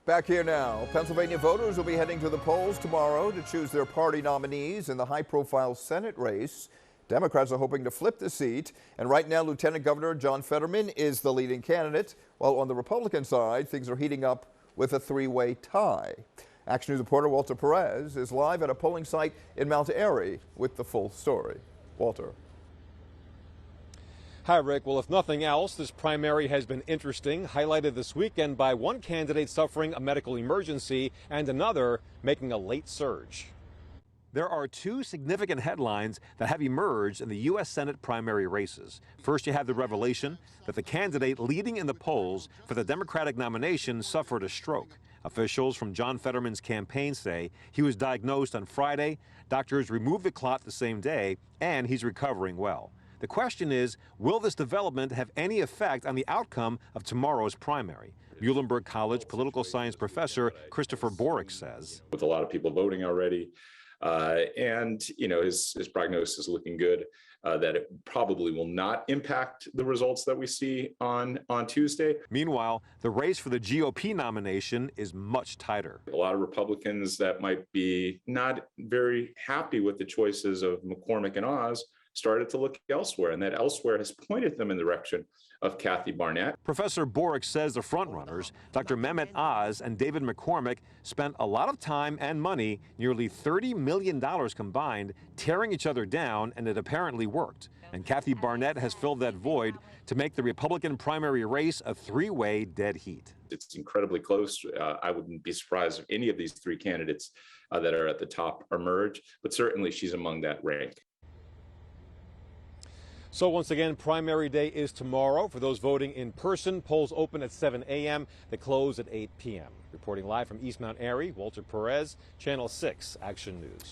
Back here now, Pennsylvania voters will be heading to the polls tomorrow to choose their party nominees in the high-profile Senate race. Democrats are hoping to flip the seat, and right now Lieutenant Governor John Fetterman is the leading candidate, while on the Republican side, things are heating up with a three-way tie. Action News reporter Walter Perez is live at a polling site in Mount Airy with the full story. Walter. Hi, Rick. Well, if nothing else, this primary has been interesting, highlighted this weekend by one candidate suffering a medical emergency and another making a late surge. There are two significant headlines that have emerged in the U.S. Senate primary races. First, you have the revelation that the candidate leading in the polls for the Democratic nomination suffered a stroke. Officials from John Fetterman's campaign say he was diagnosed on Friday, doctors removed the clot the same day, and he's recovering well. The question is, will this development have any effect on the outcome of tomorrow's primary? Muhlenberg College political science professor Christopher Borick says. With a lot of people voting already, and his prognosis is looking good, that it probably will not impact the results that we see on Tuesday. Meanwhile, the race for the GOP nomination is much tighter. A lot of Republicans that might be not very happy with the choices of McCormick and Oz started to look elsewhere, and that elsewhere has pointed them in the direction of Kathy Barnette. Professor Borick says the frontrunners, Dr. Mehmet Oz and David McCormick, spent a lot of time and money, nearly $30 million combined, tearing each other down, and it apparently worked. And Kathy Barnette has filled that void to make the Republican primary race a three-way dead heat. It's incredibly close. I wouldn't be surprised if any of these three candidates that are at the top emerge, but certainly she's among that rank. So once again, primary day is tomorrow. For those voting in person, polls open at 7 a.m. They close at 8 p.m. Reporting live from East Mount Airy, Walter Perez, Channel 6 Action News.